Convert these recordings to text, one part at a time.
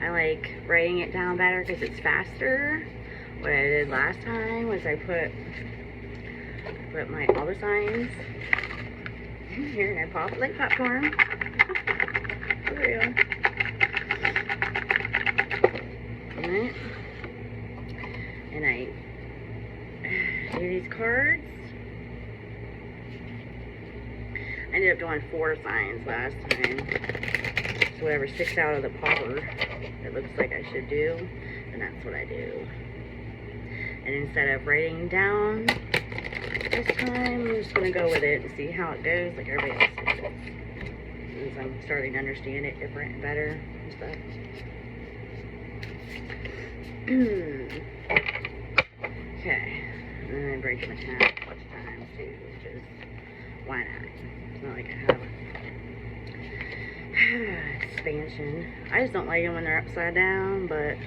I like writing it down better because it's faster. What I did last time was I put all the signs here and I pop it like popcorn. For real. And I do these cards. I ended up doing 4 signs last time. So whatever sticks out of the popper it looks like I should do, then that's what I do. And instead of writing down this time, I'm just going to go with it and see how it goes like everybody else does. Since I'm starting to understand it different and better and stuff. Okay. And then I break my hat a bunch of times too, which is why not? It's not like I have expansion. I just don't like them when they're upside down, but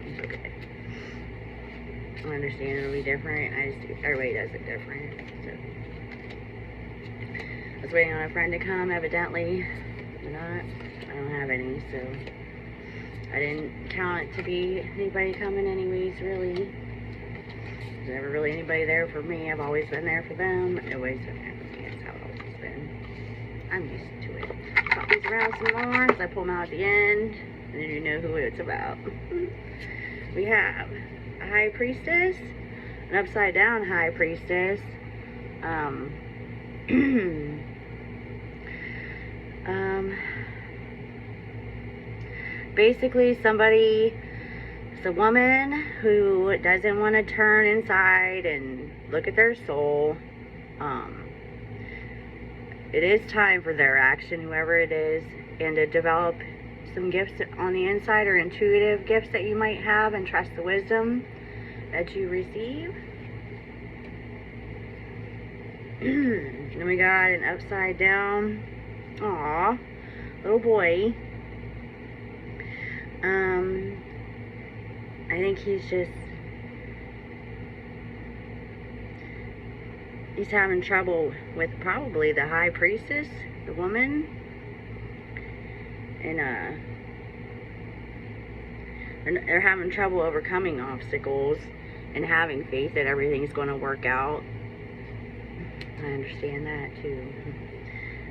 it's okay. I understand it'll be different. Everybody does it different. So I was waiting on a friend to come, evidently. I don't have any, so I didn't count it to be anybody coming anyways, really. There's never really anybody there for me. I've always been there for them. Nobody's been there for me. That's how it's always been. I'm used to it. Pop these around some more as I pull them out at the end, and then you know who it's about. We have a high priestess, an upside down high priestess, basically somebody, it's a woman who doesn't want to turn inside and look at their soul. It is time for their action, whoever it is, and to develop some gifts on the inside, or intuitive gifts that you might have, and trust the wisdom that you receive. Then we got an upside down, little boy. I think he's having trouble with probably the high priestess, the woman, and they're having trouble overcoming obstacles and having faith that everything's going to work out. I understand that too.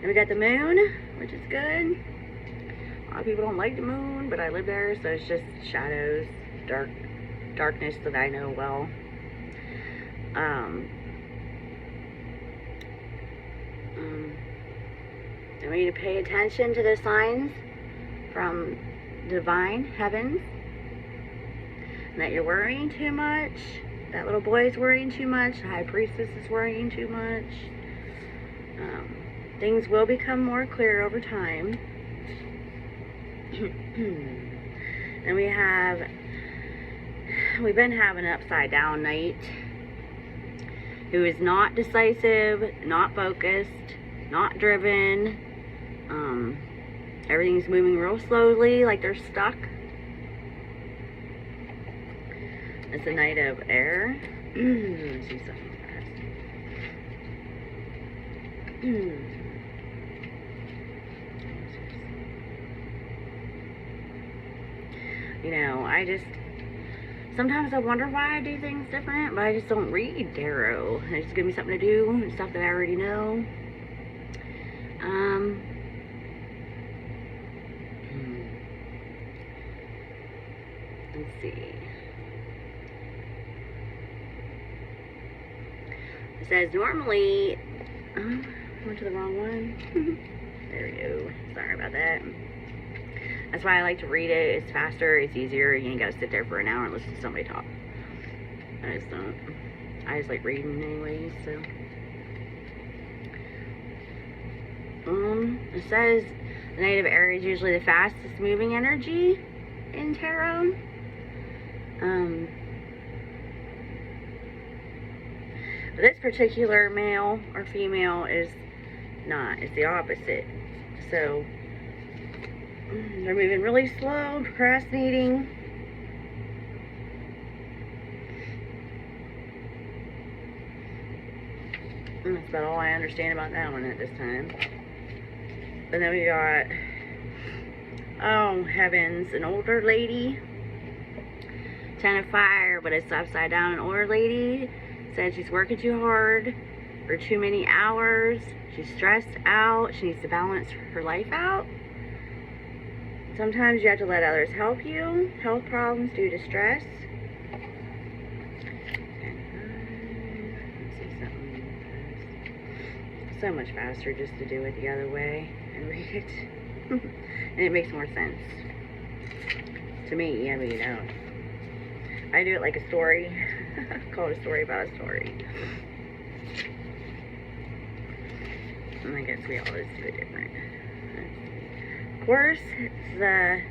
Then we got the moon, which is good. A lot of people don't like the moon, but I live there, so it's just shadows, darkness that I know well. And we need to pay attention to the signs from divine heavens. That you're worrying too much. That little boy is worrying too much. The high priestess is worrying too much. Things will become more clear over time. And we've been having an upside down night who is not decisive, not focused, not driven. Everything's moving real slowly, like they're stuck. It's a night of air. Let's see something fast. You know, sometimes I wonder why I do things different, but I just don't read tarot. It just gives me something to do and stuff that I already know. Let's see. It says normally, went to the wrong one. There we go. Sorry about that. That's why I like to read it. It's faster, it's easier. You ain't gotta sit there for an hour and listen to somebody talk. I just don't. I just like reading anyways, so. It says the Knight of Aries is usually the fastest moving energy in tarot. But this particular male or female is not. It's the opposite. So they're moving really slow, procrastinating. And that's about all I understand about that one at this time. And then we got Oh, heavens. An older lady. 10 of fire, but it's upside down. An older lady said she's working too hard for too many hours. She's stressed out. She needs to balance her life out. Sometimes you have to let others help you. Health problems due to stress. Let's see something. So much faster just to do it the other way and read it. And it makes more sense to me. I mean, you know, I do it like a story. Call it a story about a story. And I guess we all just do it different. Of course, it's the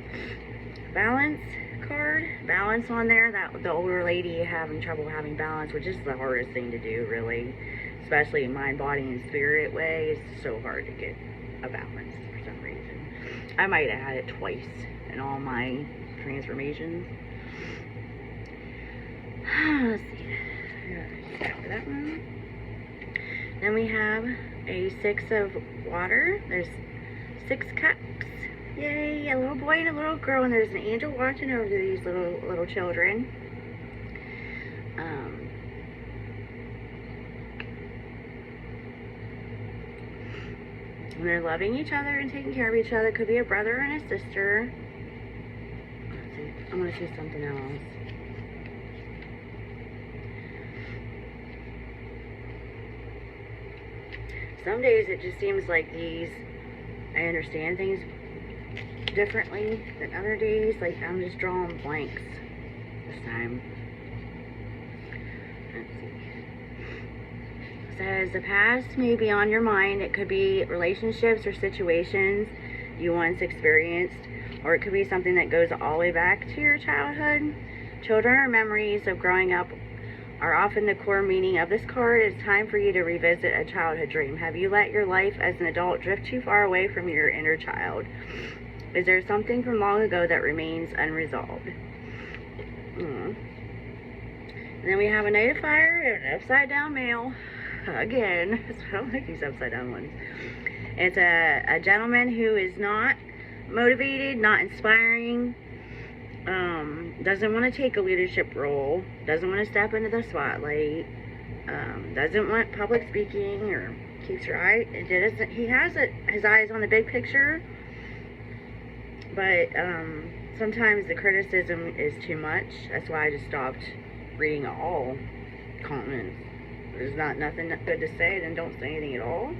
balance card. Balance on there. That the older lady having trouble having balance, which is the hardest thing to do, really. Especially mind, body, and spirit way. It's so hard to get a balance for some reason. I might have had it twice in all my transformations. Let's see. After that one. Then we have a 6 of water. There's 6 cups. Yay! A little boy and a little girl, and there's an angel watching over these little children. And they're loving each other and taking care of each other. Could be a brother and a sister. Let's see. I'm gonna see something else. Some days it just seems like I understand things differently than other days. Like I'm just drawing blanks this time. Let's see. It says the past may be on your mind. It could be relationships or situations you once experienced, or it could be something that goes all the way back to your childhood. Children are memories of growing up are often the core meaning of this card. It's time for you to revisit a childhood dream. Have you let your life as an adult drift too far away from your inner child? Is there something from long ago that remains unresolved? And then we have a Knight of Fire and an upside down male. Again, I don't like these upside down ones. It's a gentleman who is not motivated, not inspiring, doesn't want to take a leadership role, doesn't want to step into the spotlight, doesn't want public speaking, or keeps your eye, he has his eyes on the big picture, but sometimes the criticism is too much. That's why I just stopped reading all comments. There's nothing good to say, then don't say anything at all.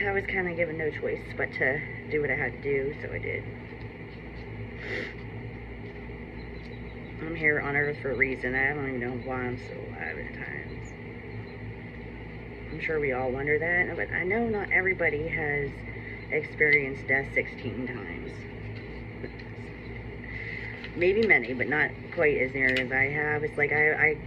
I was kind of given no choice but to do what I had to do, so I did. I'm here on Earth for a reason. I don't even know why I'm still alive at times. I'm sure we all wonder that, but I know not everybody has experienced death 16 times. Maybe many, but not quite as near as I have. It's like I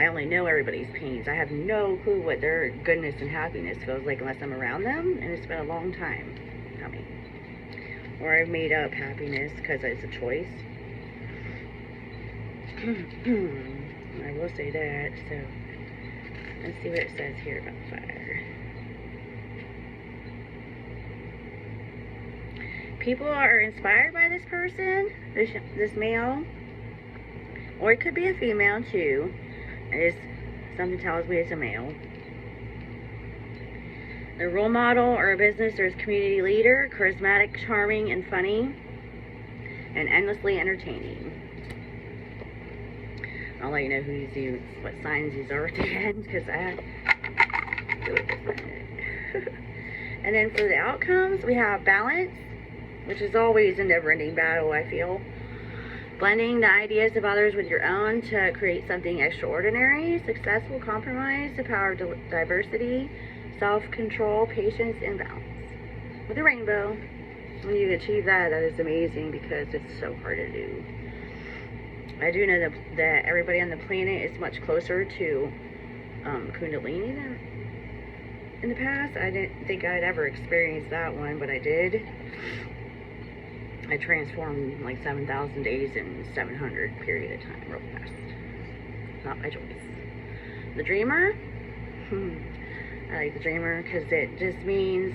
only know everybody's pains. I have no clue what their goodness and happiness feels like unless I'm around them, and it's been a long time coming. Or I've made up happiness because it's a choice. I will say that. So let's see what it says here about fire. People are inspired by this person, this male, or it could be a female too. Something tells me it's a male. A role model or a business or a community leader, charismatic, charming, and funny, and endlessly entertaining. I'll let you know what signs these are at the end, because I do it different. And then for the outcomes, we have balance, which is always a never-ending battle, I feel. Blending the ideas of others with your own to create something extraordinary. Successful compromise, the power of diversity, self-control, patience, and balance. With a rainbow. When you achieve that, that is amazing, because it's so hard to do. I do know that everybody on the planet is much closer to Kundalini than in the past. I didn't think I'd ever experienced that one, but I did. I transformed like 7,000 days in 700 period of time, real fast. Not my choice. The Dreamer. I like the Dreamer because it just means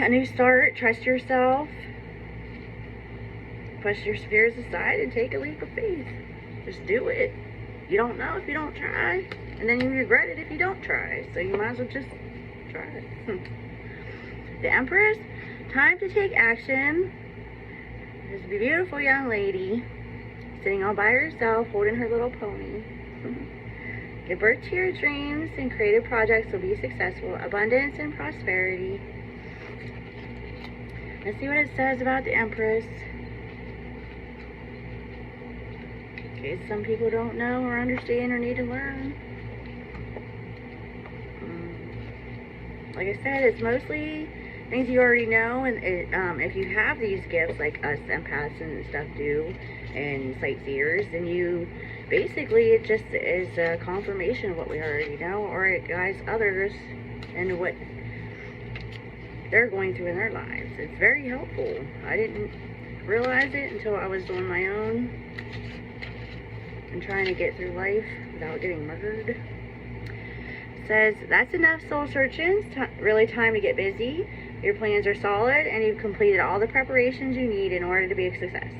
a new start. Trust yourself. push your fears aside and take a leap of faith. Just do it. You don't know if you don't try, and then you regret it if you don't try. So you might as well just try it. The Empress, time to take action. There's a beautiful young lady sitting all by herself, holding her little pony. Give birth to your dreams, and creative projects will be successful. Abundance and prosperity. Let's see what it says about the Empress. In case some people don't know or understand or need to learn. Like I said, it's mostly things you already know, and if you have these gifts like us empaths and stuff do, and sightseers, then you basically, it just is a confirmation of what we already know, or it guides others into what they're going through in their lives. It's very helpful. I didn't realize it until I was doing my own and trying to get through life without getting murdered. It says, that's enough soul searching. Really time to get busy. Your plans are solid, and you've completed all the preparations you need in order to be a success.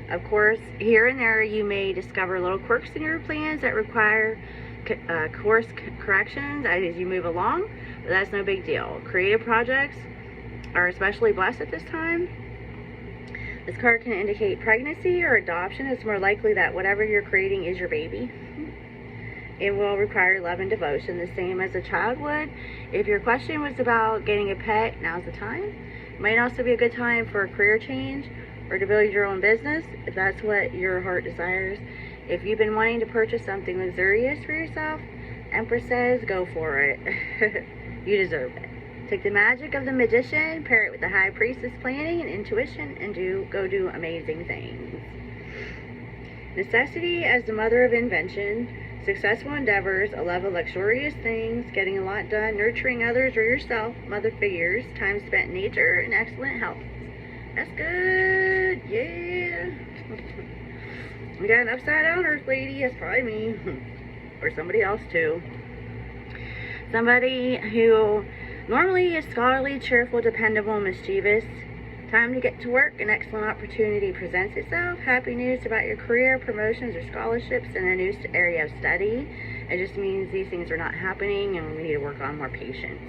Of course, here and there you may discover little quirks in your plans that require course corrections as you move along, but that's no big deal. Creative projects are especially blessed at this time. This card can indicate pregnancy or adoption. It's more likely that whatever you're creating is your baby. It will require love and devotion, the same as a child would. If your question was about getting a pet, now's the time. It might also be a good time for a career change or to build your own business, if that's what your heart desires. If you've been wanting to purchase something luxurious for yourself, Empress says, go for it. You deserve it. Take the magic of the magician, pair it with the high priestess planning and intuition, and go do amazing things. Necessity as the mother of invention, successful endeavors, a love of luxurious things, getting a lot done, nurturing others or yourself, mother figures, time spent in nature, and excellent health. That's good. Yeah. We got an upside down earth lady. That's probably me. Or somebody else too. Somebody who normally is scholarly, cheerful, dependable, mischievous. Time to get to work. An excellent opportunity presents itself. Happy news about your career, promotions, or scholarships in a new area of study. It just means these things are not happening, and we need to work on more patience.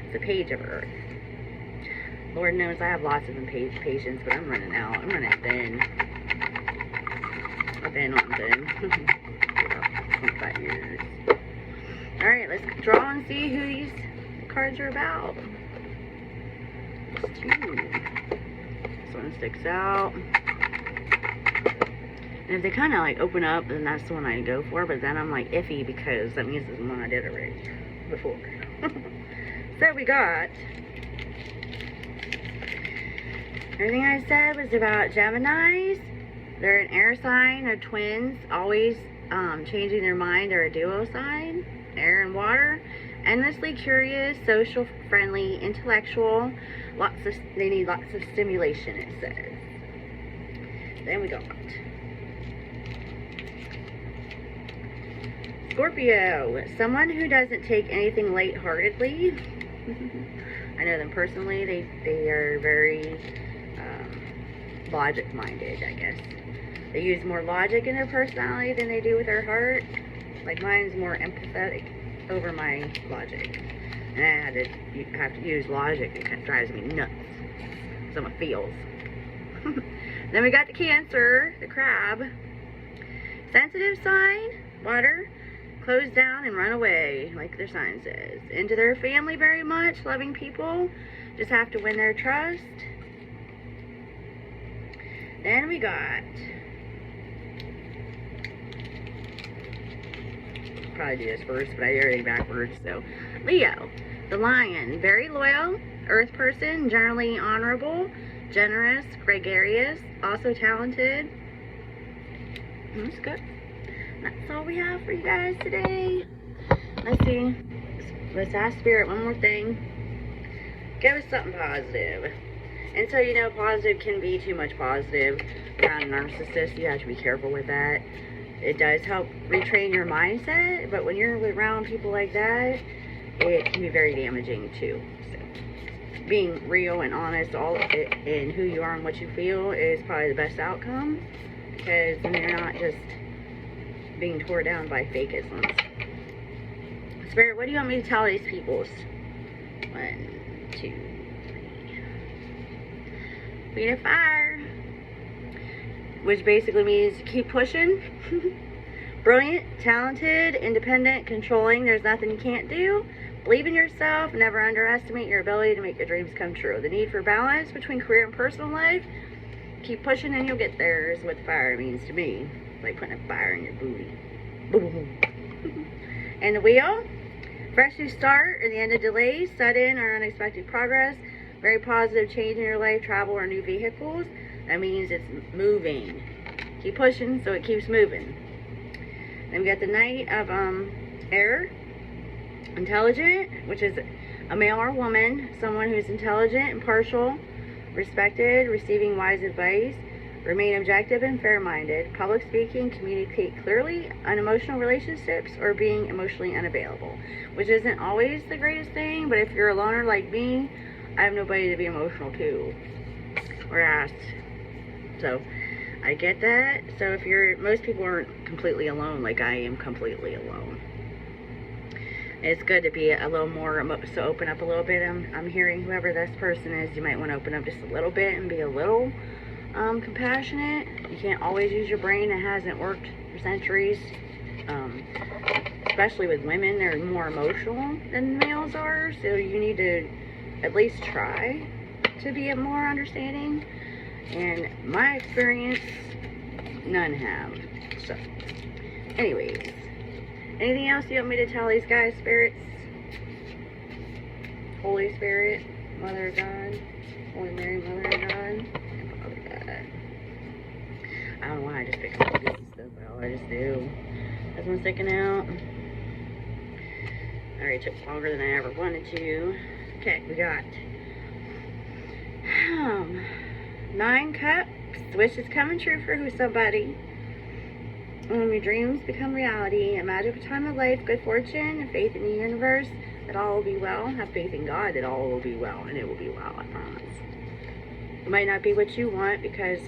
It's a page of earth. Lord knows I have lots of patience, but I'm running out. I'm running thin. I've been on thin. About 25 years. Alright, let's draw and see who these cards are about. There's two. This one sticks out. And if they kind of like open up, then that's the one I go for. But then I'm like iffy because that means it's the one I did already before. So we got... Everything I said was about Geminis. They're an air sign. They're twins. Always changing their mind. They're a duo sign. Air and water. Endlessly curious, social, friendly, intellectual. They need lots of stimulation, it says. Then we got Scorpio. Someone who doesn't take anything lightheartedly. I know them personally. They are very logic-minded, I guess. They use more logic in their personality than they do with their heart. Like mine's more empathetic over my logic. And I have to use logic. It kind of drives me nuts. So it feels. Then we got the Cancer, the crab. Sensitive sign, water. Close down and run away, like their sign says. Into their family very much, loving people. Just have to win their trust. Then we got... Probably do this first, but I did everything backwards. So, Leo, the lion, very loyal, earth person, generally honorable, generous, gregarious, also talented. That's good. That's all we have for you guys today. Let's see. Let's ask Spirit one more thing. Give us something positive. And so, you know, positive can be too much positive. Around a narcissist, you have to be careful with that. It does help retrain your mindset, but when you're around people like that, it can be very damaging too. So, being real and honest in who you are and what you feel is probably the best outcome, because then you're not just being tore down by fakeisms. Spirit, what do you want me to tell these peoples? 1, 2, 3. Queen of Fire, which basically means keep pushing. Brilliant, talented, independent, controlling. There's nothing you can't do. Believe in yourself. Never underestimate your ability to make your dreams come true. The need for balance between career and personal life. Keep pushing and you'll get there is what fire means to me. It's like putting a fire in your booty. Boom. And the wheel. Fresh new start or the end of delays, sudden or unexpected progress. Very positive change in your life, travel or new vehicles. That means it's moving. Keep pushing so it keeps moving. Then we got the Knight of Air. Intelligent, which is a male or woman, someone who's intelligent, impartial, respected, receiving wise advice, remain objective and fair-minded, public speaking, communicate clearly, unemotional relationships, or being emotionally unavailable, which isn't always the greatest thing, but if you're a loner like me, I have nobody to be emotional to or ask. So I get that. So if most people aren't completely alone like I am completely alone. It's good to be a little more, so open up a little bit. I'm hearing whoever this person is, you might want to open up just a little bit and be a little compassionate. You can't always use your brain. It hasn't worked for centuries. Especially with women, they're more emotional than males are. So you need to at least try to be more understanding. And my experience, none have. So, anyways. Anything else you want me to tell these guys, spirits? Holy Spirit, Mother of God, Holy Mary, Mother of God, and Father God. I don't know why I just picked up these stuff, but I just do. That's one sticking out. Alright, took longer than I ever wanted to. Okay, we got 9 cups. Wishes coming true for somebody. When your dreams become reality, a magical time of life, good fortune, and faith in the universe, that all will be well. Have faith in God that all will be well, and it will be well, I promise. It might not be what you want, because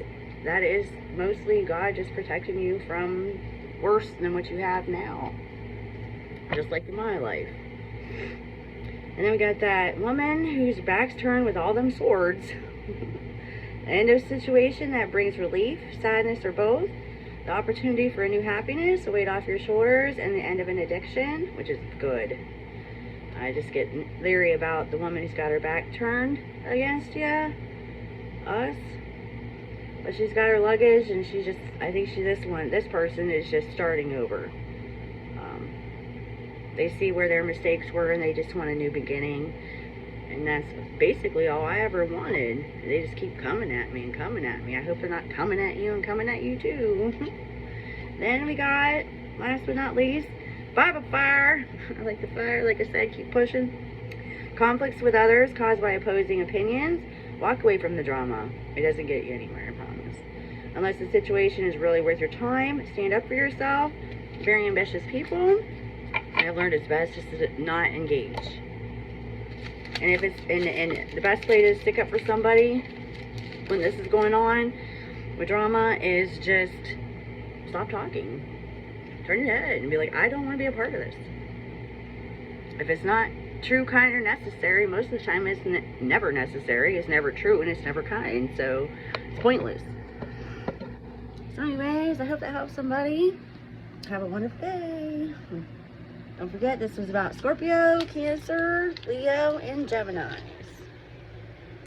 that is mostly God just protecting you from worse than what you have now. Just like in my life. And then we got that woman whose back's turned with all them swords. The end of a situation that brings relief, sadness, or both. The opportunity for a new happiness, a weight off your shoulders, and the end of an addiction, which is good. I just get leery about the woman who's got her back turned against you, us. But she's got her luggage, and she's just, I think this person is just starting over. They see where their mistakes were, and they just want a new beginning. And that's basically all I ever wanted. They just keep coming at me and coming at me. I hope they're not coming at you and coming at you too. Then we got, last but not least, 5 of Fire. I like the fire, like I said, keep pushing. Conflicts with others caused by opposing opinions. Walk away from the drama. It doesn't get you anywhere, I promise. Unless the situation is really worth your time, stand up for yourself. Very ambitious people. I've learned it's best just to not engage. And if it's and the best way to stick up for somebody when this is going on with drama is just stop talking. Turn your head and be like, I don't want to be a part of this. If it's not true, kind, or necessary, most of the time it's never necessary, it's never true, and it's never kind. So it's pointless. So anyways, I hope that helps somebody. Have a wonderful day. Don't forget, this was about Scorpio, Cancer, Leo, and Gemini.